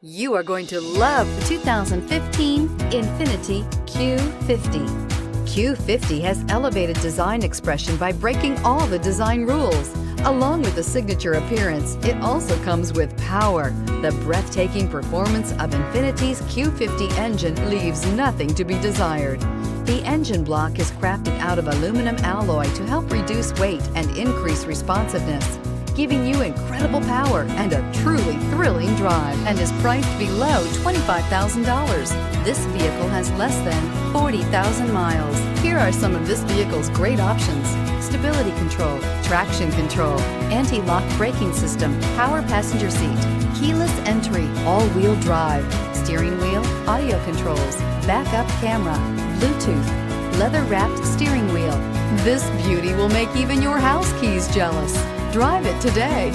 You are going to love the 2015 INFINITI Q50. Q50 has elevated design expression by breaking all the design rules. Along with the signature appearance, it also comes with power. The breathtaking performance of INFINITI's Q50 engine leaves nothing to be desired. The engine block is crafted out of aluminum alloy to help reduce weight and increase responsiveness, giving you incredible power and a truly thrilling drive, and is priced below $25,000. This vehicle has less than 40,000 miles. Here are some of this vehicle's great options: stability control, traction control, anti-lock braking system, power passenger seat, keyless entry, all-wheel drive, steering wheel audio controls, backup camera, Bluetooth, leather-wrapped steering wheel. This beauty will make even your house keys jealous. Drive it today.